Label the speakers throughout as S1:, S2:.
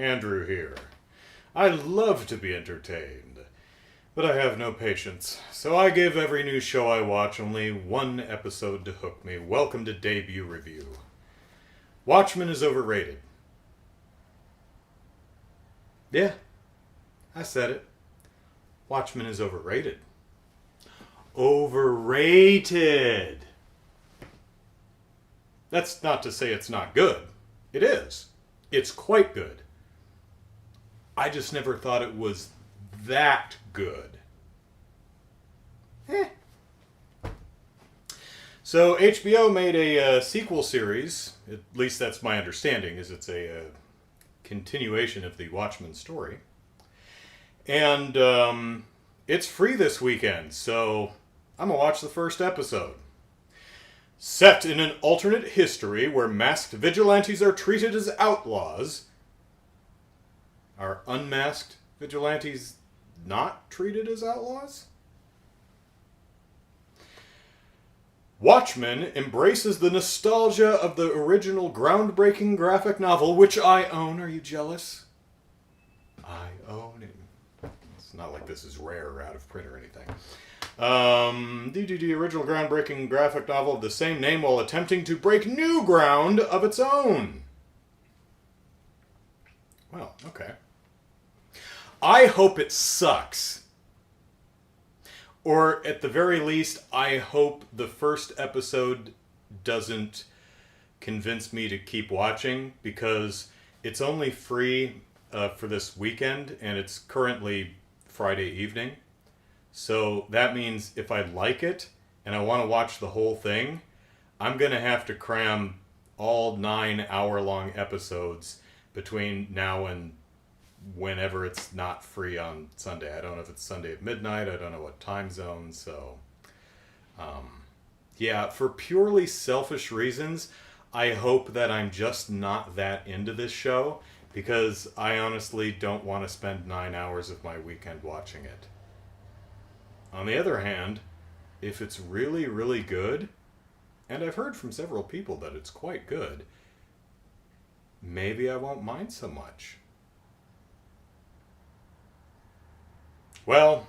S1: Andrew here. I love to be entertained, but I have no patience, so I give every new show I watch only one episode to hook me. Welcome to Debut Review. Watchmen is overrated. Yeah, I said it. Watchmen is overrated. Overrated! That's not to say it's not good. It is. It's quite good. I just never thought it was that good. So HBO made a sequel series, at least that's my understanding, is it's a continuation of the Watchmen story. And it's free this weekend, so I'm going to watch the first episode. Set in an alternate history where masked vigilantes are treated as outlaws, are unmasked vigilantes not treated as outlaws? Watchmen embraces the nostalgia of the original groundbreaking graphic novel, which I own. Are you jealous? I own it. It's not like this is rare or out of print or anything. The original groundbreaking graphic novel of the same name while attempting to break new ground of its own. Well, okay. I hope it sucks. Or at the very least, I hope the first episode doesn't convince me to keep watching, because it's only free for this weekend, and it's currently Friday evening. So that means if I like it and I want to watch the whole thing, I'm going to have to cram all 9-hour-long episodes between now and whenever it's not free on Sunday. I don't know if it's Sunday at midnight. I don't know what time zone. So, yeah, for purely selfish reasons, I hope that I'm just not that into this show, because I honestly don't want to spend 9 hours of my weekend watching it. On the other hand, if it's really, really good, and I've heard from several people that it's quite good, maybe I won't mind so much. Well,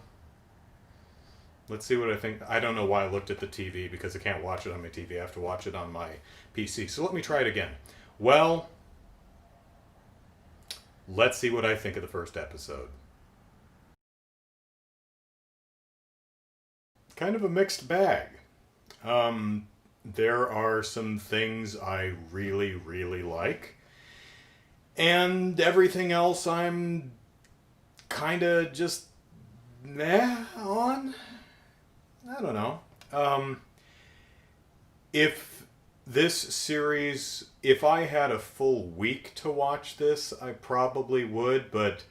S1: let's see what I think. I don't know why I looked at the TV, because I can't watch it on my TV. I have to watch it on my PC. So let me try it again. Well, let's see what I think of the first episode. Kind of a mixed bag. There are some things I really, really like, and everything else I'm kind of just meh on. I don't know. If this series, if I had a full week to watch this, I probably would, but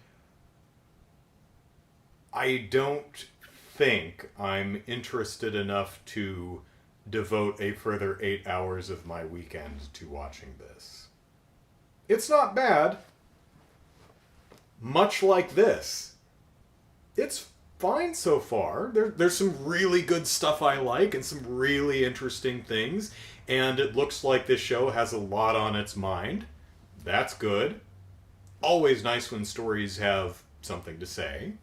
S1: I don't think I'm interested enough to devote a further 8 hours of my weekend to watching this. It's not bad. Much like this. It's fine so far. There's some really good stuff I like and some really interesting things, and it looks like this show has a lot on its mind. That's good. Always nice when stories have something to say.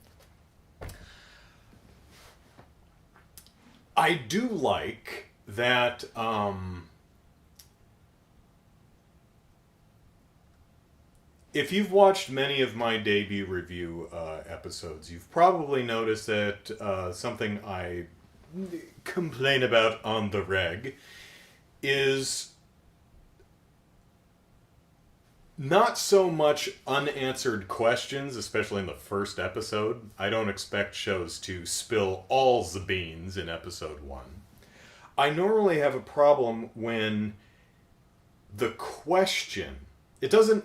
S1: I do like that if you've watched many of my debut review episodes, you've probably noticed that something I complain about on the reg is not so much unanswered questions, especially in the first episode. I don't expect shows to spill all the beans in episode 1. I normally have a problem when the question, it doesn't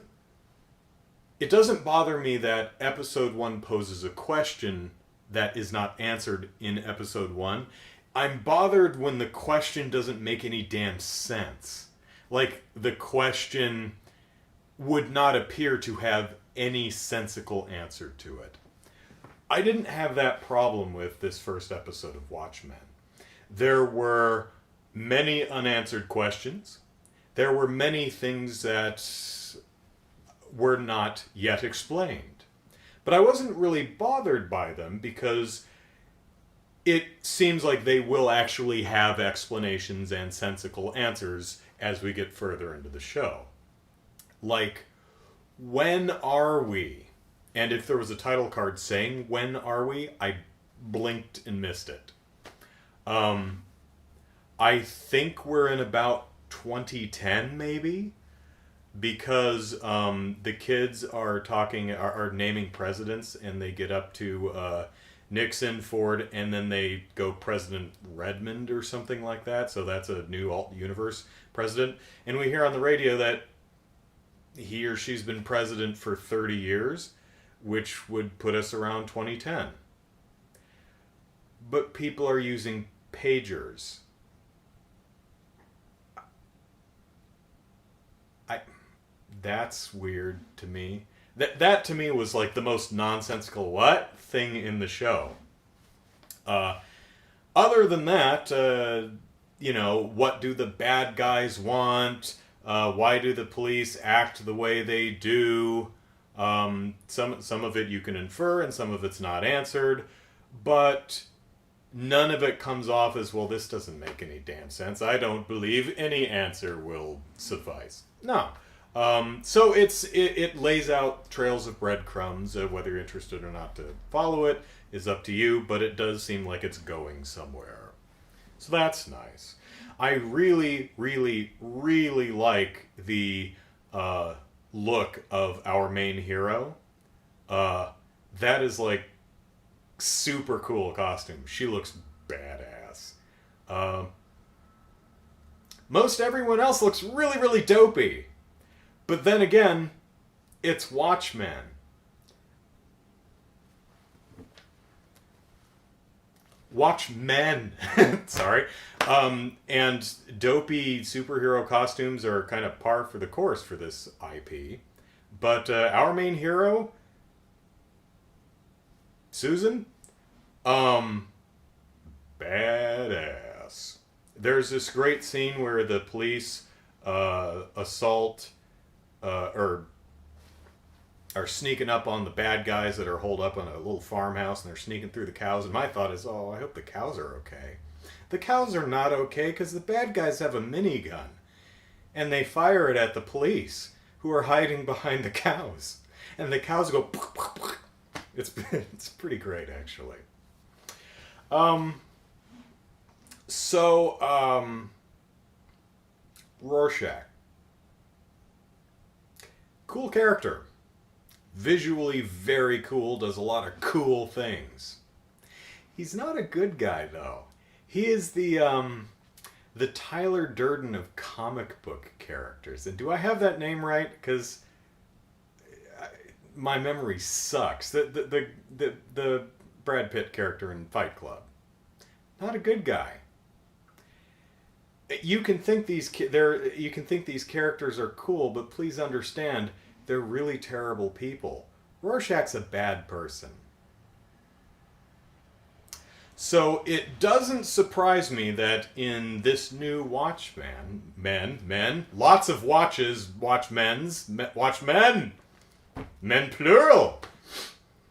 S1: bother me that episode 1 poses a question that is not answered in episode 1. I'm bothered when the question doesn't make any damn sense. Like, the question would not appear to have any sensical answer to it. I didn't have that problem with this first episode of Watchmen. There were many unanswered questions. There were many things that were not yet explained. But I wasn't really bothered by them because it seems like they will actually have explanations and sensical answers as we get further into the show. Like, when are we? And if there was a title card saying when are we, I blinked and missed it. I think we're in about 2010 maybe, because the kids are naming presidents, and they get up to Nixon, Ford, and then they go President Redmond or something like that. So that's a new alt universe president. And we hear on the radio that he or she's been president for 30 years, which would put us around 2010. But people are using pagers. That's weird to me. That to me was like the most nonsensical what thing in the show. Other than that, what do the bad guys want? Why do the police act the way they do? Some of it you can infer, and some of it's not answered, but none of it comes off as, well, this doesn't make any damn sense. I don't believe any answer will suffice. No. So it lays out trails of breadcrumbs. Whether you're interested or not to follow it is up to you, but it does seem like it's going somewhere. So that's nice. I really, really, really like the look of our main hero. That is like super cool costume. She looks badass. Most everyone else looks really, really dopey. But then again, it's Watchmen. Watchmen. Sorry. And dopey superhero costumes are kind of par for the course for this IP. But our main hero, Susan, badass. There's this great scene where the police assault or are sneaking up on the bad guys that are holed up on a little farmhouse, and they're sneaking through the cows. And my thought is, oh, I hope the cows are okay. The cows are not okay because the bad guys have a minigun, and they fire it at the police who are hiding behind the cows, and the cows go. It's pretty great, actually. Rorschach. Cool character. Visually very cool, does a lot of cool things. He's not a good guy, though. He is the Tyler Durden of comic book characters. And do I have that name right? Because my memory sucks. The Brad Pitt character in Fight Club. Not a good guy. You can think these characters are cool, but please understand, they're really terrible people. Rorschach's a bad person. So it doesn't surprise me that in this new Watchmen, lots of watches, Watchmen, men plural.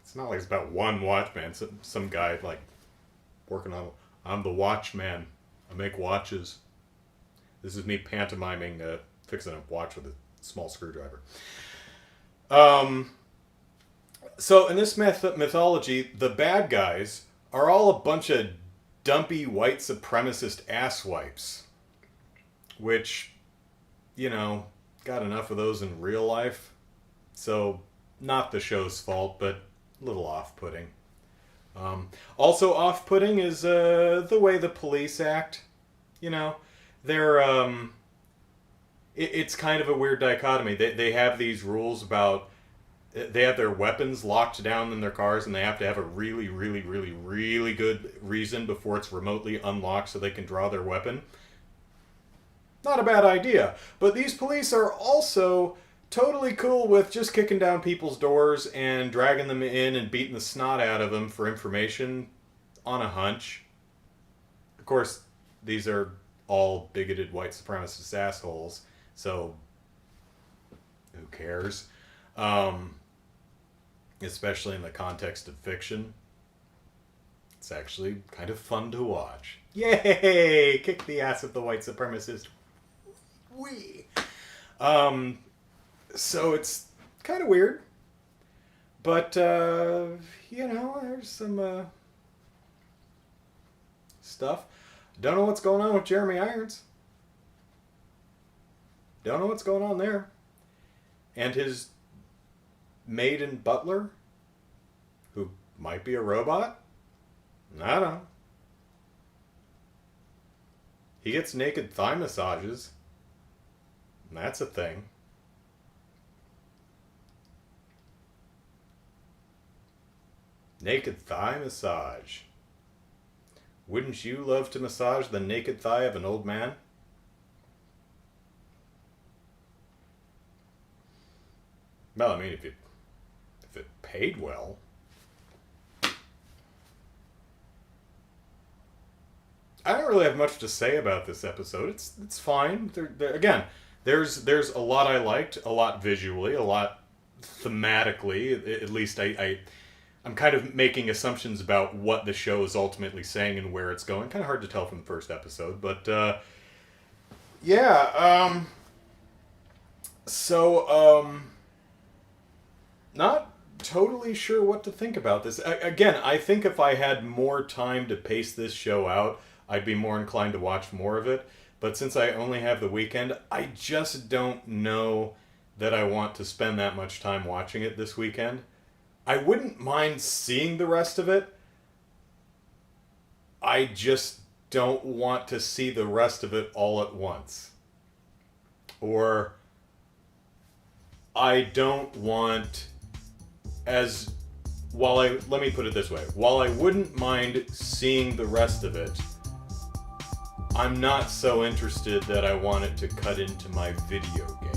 S1: It's not like it's about one Watchman. Some guy like working on, I'm the Watchman. I make watches. This is me pantomiming fixing a watch with a small screwdriver. So in this mythology, the bad guys are all a bunch of dumpy white supremacist asswipes. Which, got enough of those in real life. So, not the show's fault, but a little off-putting. Also off-putting is the way the police act. They're it's kind of a weird dichotomy. They have these rules about, they have their weapons locked down in their cars, and they have to have a really, really, really, really good reason before it's remotely unlocked so they can draw their weapon. Not a bad idea. But these police are also totally cool with just kicking down people's doors and dragging them in and beating the snot out of them for information on a hunch. Of course, these are all bigoted white supremacist assholes, so who cares? Especially in the context of fiction. It's actually kind of fun to watch. Yay! Kick the ass of the white supremacist. Wee! So it's kind of weird. But, there's some stuff. Don't know what's going on with Jeremy Irons. Don't know what's going on there. And his maid and butler, who might be a robot? I don't know. He gets naked thigh massages. That's a thing. Naked thigh massage. Wouldn't you love to massage the naked thigh of an old man? Well, I mean, if it paid well. I don't really have much to say about this episode. It's fine. Again, there's a lot I liked, a lot visually, a lot thematically. At least I'm kind of making assumptions about what the show is ultimately saying and where it's going. Kind of hard to tell from the first episode, but not totally sure what to think about this. Again, I think if I had more time to pace this show out, I'd be more inclined to watch more of it. But since I only have the weekend, I just don't know that I want to spend that much time watching it this weekend. I wouldn't mind seeing the rest of it. I just don't want to see the rest of it all at once. Or I don't want let me put it this way. While I wouldn't mind seeing the rest of it, I'm not so interested that I want it to cut into my video game.